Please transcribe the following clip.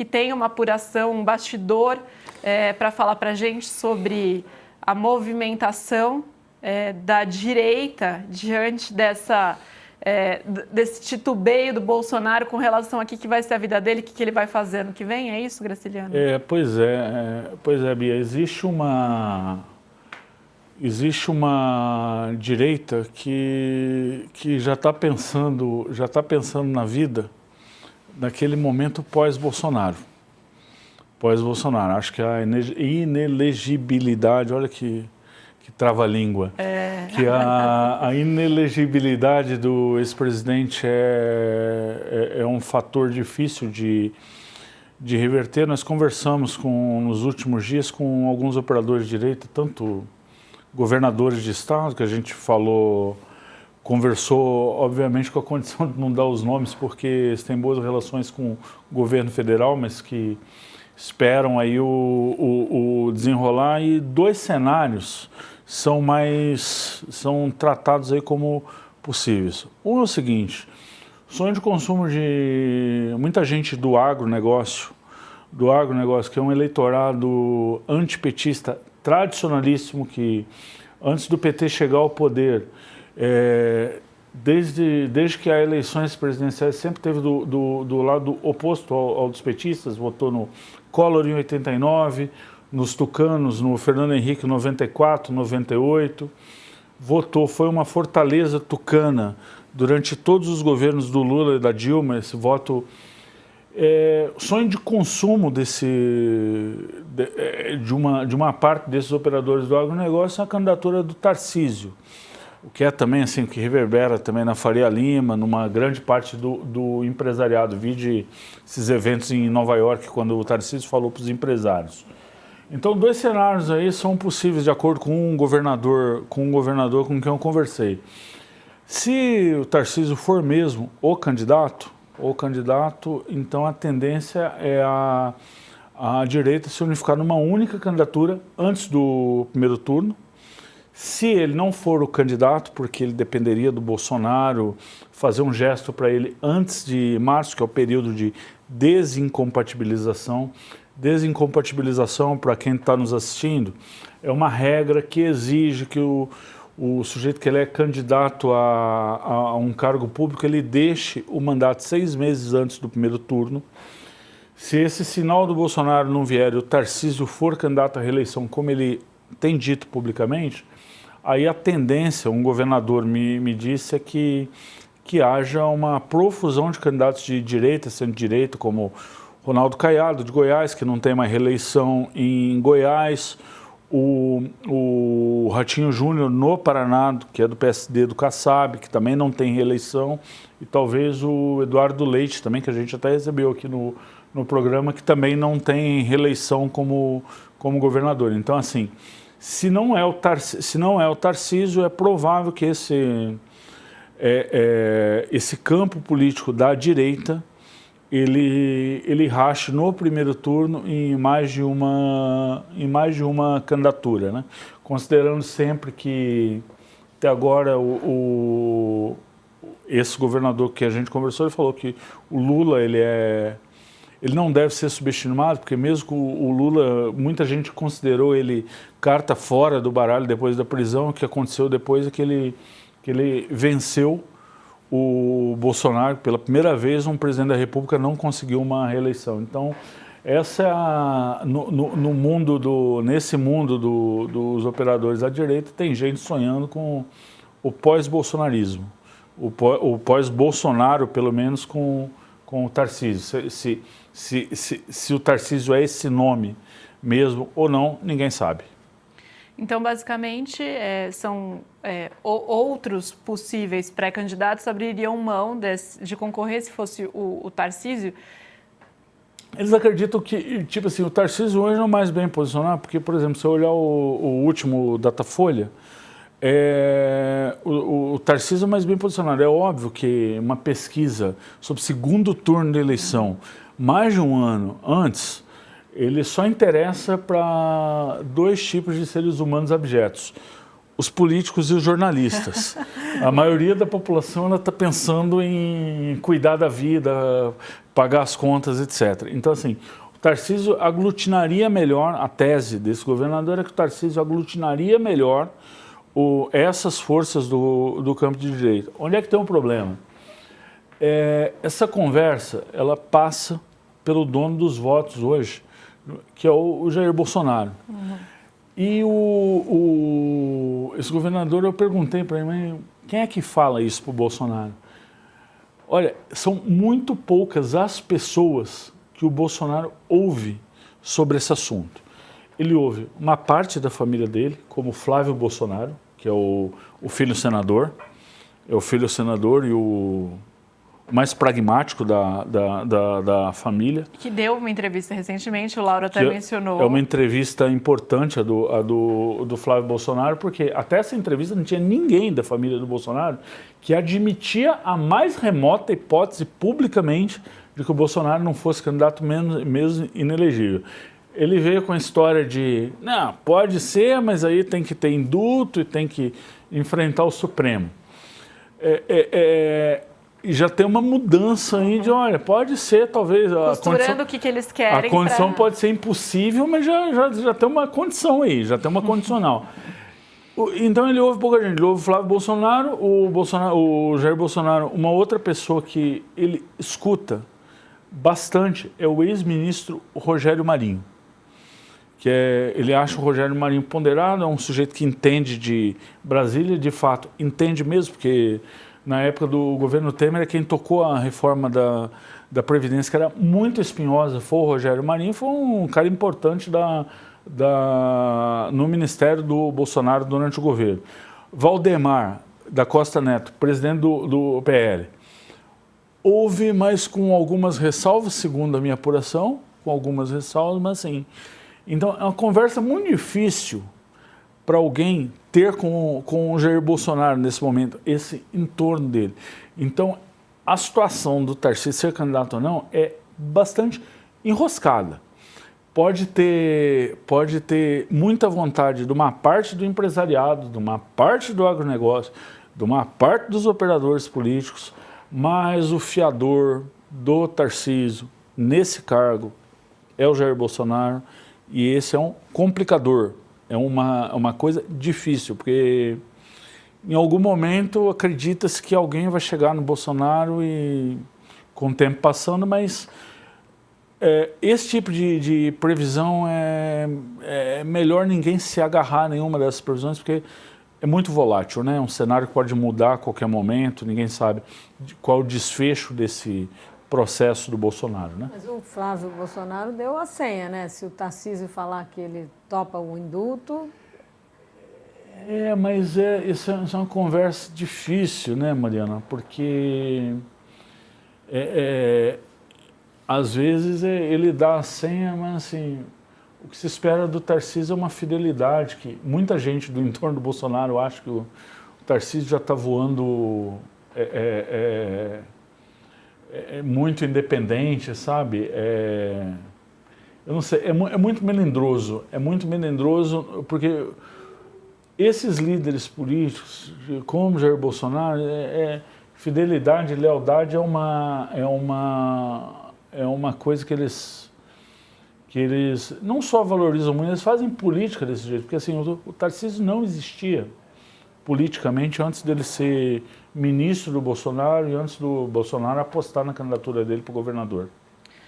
que tem uma apuração, um bastidor para falar para a gente sobre a movimentação da direita diante desse titubeio do Bolsonaro com relação a que vai ser a vida dele, o que ele vai fazer no que vem, é isso, Graciliano? Pois é, Bia, existe uma direita que já está pensando na vida naquele momento pós-Bolsonaro. Acho que a inelegibilidade, olha que trava-língua, que a inelegibilidade do ex-presidente é um fator difícil de reverter. Nós conversamos nos últimos dias com alguns operadores de direita, tanto governadores de estado, que a gente conversou, obviamente, com a condição de não dar os nomes, porque eles têm boas relações com o governo federal, mas que esperam aí o desenrolar, e dois cenários são tratados aí como possíveis. Um é o seguinte: sonho de consumo de muita gente do agronegócio, que é um eleitorado antipetista tradicionalíssimo, que antes do PT chegar ao poder, desde que há eleições presidenciais, sempre teve do lado oposto ao dos petistas, votou no Collor em 89, nos tucanos, no Fernando Henrique em 94, 98, foi uma fortaleza tucana durante todos os governos do Lula e da Dilma. Esse voto, sonho de consumo de uma parte desses operadores do agronegócio é a candidatura do Tarcísio, o que é também assim, que reverbera também na Faria Lima, numa grande parte do empresariado. Vi esses eventos em Nova York, quando o Tarcísio falou para os empresários. Então, dois cenários aí são possíveis, de acordo com um governador com quem eu conversei. Se o Tarcísio for mesmo o candidato, então a tendência é a direita se unificar numa única candidatura antes do primeiro turno. Se ele não for o candidato, porque ele dependeria do Bolsonaro fazer um gesto para ele antes de março, que é o período de desincompatibilização. Desincompatibilização, para quem está nos assistindo, é uma regra que exige que o sujeito que ele é candidato a um cargo público, ele deixe o mandato 6 meses antes do primeiro turno. Se esse sinal do Bolsonaro não vier e o Tarcísio for candidato à reeleição, como ele tem dito publicamente, aí a tendência, um governador me disse, é que haja uma profusão de candidatos de direita, centro-direita, como Ronaldo Caiado, de Goiás, que não tem mais reeleição em Goiás, o Ratinho Júnior no Paraná, que é do PSD, do Kassab, que também não tem reeleição, e talvez o Eduardo Leite também, que a gente até recebeu aqui no programa, que também não tem reeleição como governador. Então, assim, se não é o Tarcísio, é provável que esse campo político da direita ele rache no primeiro turno em mais de uma candidatura, né? Considerando sempre que até agora esse governador que a gente conversou, ele falou que o Lula ele não deve ser subestimado, porque mesmo com o Lula, muita gente considerou ele carta fora do baralho depois da prisão. O que aconteceu depois é que ele venceu o Bolsonaro. Pela primeira vez, um presidente da República não conseguiu uma reeleição. Então, essa é nesse mundo dos operadores da direita, tem gente sonhando com o pós-bolsonarismo, o pós-Bolsonaro, pelo menos com o Tarcísio. Se o Tarcísio é esse nome mesmo ou não, ninguém sabe. Então, basicamente, outros possíveis pré-candidatos abririam mão de concorrer se fosse o Tarcísio? Eles acreditam que, tipo assim, o Tarcísio hoje é o mais bem posicionado, porque, por exemplo, se eu olhar o último Datafolha, o Tarcísio é mais bem posicionado. É óbvio que uma pesquisa sobre segundo turno da eleição, mais de um ano antes, ele só interessa para 2 tipos de seres humanos abjetos: os políticos e os jornalistas. A maioria da população está pensando em cuidar da vida, pagar as contas, etc. Então, assim, o Tarcísio aglutinaria melhor, a tese desse governador é que o Tarcísio aglutinaria melhor essas forças do campo de direita. Onde é que tem um problema? Essa conversa, ela passa pelo dono dos votos hoje, que é o Jair Bolsonaro. Uhum. E esse governador, eu perguntei para ele, quem é que fala isso para o Bolsonaro? Olha, são muito poucas as pessoas que o Bolsonaro ouve sobre esse assunto. Ele ouve uma parte da família dele, como Flávio Bolsonaro, que é o filho senador, é o filho senador e o mais pragmático da família. Que deu uma entrevista recentemente, o Lauro até mencionou. É uma entrevista importante a do Flávio Bolsonaro, porque até essa entrevista não tinha ninguém da família do Bolsonaro que admitia a mais remota hipótese publicamente de que o Bolsonaro não fosse candidato mesmo inelegível. Ele veio com a história de, não, pode ser, mas aí tem que ter indulto e tem que enfrentar o Supremo. E já tem uma mudança aí de, olha, pode ser, talvez... Costurando o que eles querem. A condição pode ser impossível, mas já tem uma condição aí, já tem uma condicional. Então ele ouve pouca gente, ele ouve o Flávio Bolsonaro, o Jair Bolsonaro, uma outra pessoa que ele escuta bastante é o ex-ministro Rogério Marinho. Ele acha o Rogério Marinho ponderado, é um sujeito que entende de Brasília, de fato, entende mesmo, porque na época do governo Temer, quem tocou a reforma da Previdência, que era muito espinhosa, foi o Rogério Marinho, foi um cara importante no Ministério do Bolsonaro durante o governo. Valdemar da Costa Neto, presidente do PL, houve, mas com algumas ressalvas, segundo a minha apuração, com algumas ressalvas, mas assim... Então, é uma conversa muito difícil para alguém ter com o Jair Bolsonaro nesse momento, esse entorno dele. Então, a situação do Tarcísio ser candidato ou não é bastante enroscada. Pode ter muita vontade de uma parte do empresariado, de uma parte do agronegócio, de uma parte dos operadores políticos, mas o fiador do Tarcísio nesse cargo é o Jair Bolsonaro. E esse é um complicador, é uma coisa difícil, porque em algum momento acredita-se que alguém vai chegar no Bolsonaro e com o tempo passando, mas esse tipo de previsão é melhor ninguém se agarrar a nenhuma dessas previsões, porque é muito volátil, né? É um cenário que pode mudar a qualquer momento, ninguém sabe qual o desfecho desse processo do Bolsonaro, né? Mas o Flávio Bolsonaro deu a senha, né? Se o Tarcísio falar que ele topa o indulto... Mas isso é uma conversa difícil, né, Mariana? Porque às vezes ele dá a senha, mas assim, o que se espera do Tarcísio é uma fidelidade, que muita gente do entorno do Bolsonaro acha que o Tarcísio já está voando... muito independente, sabe? Eu não sei, é muito melindroso, porque esses líderes políticos, como Jair Bolsonaro, fidelidade e lealdade é uma coisa que eles não só valorizam muito, eles fazem política desse jeito, porque assim, o Tarcísio não existia politicamente antes dele ser ministro do Bolsonaro e antes do Bolsonaro apostar na candidatura dele para o governador.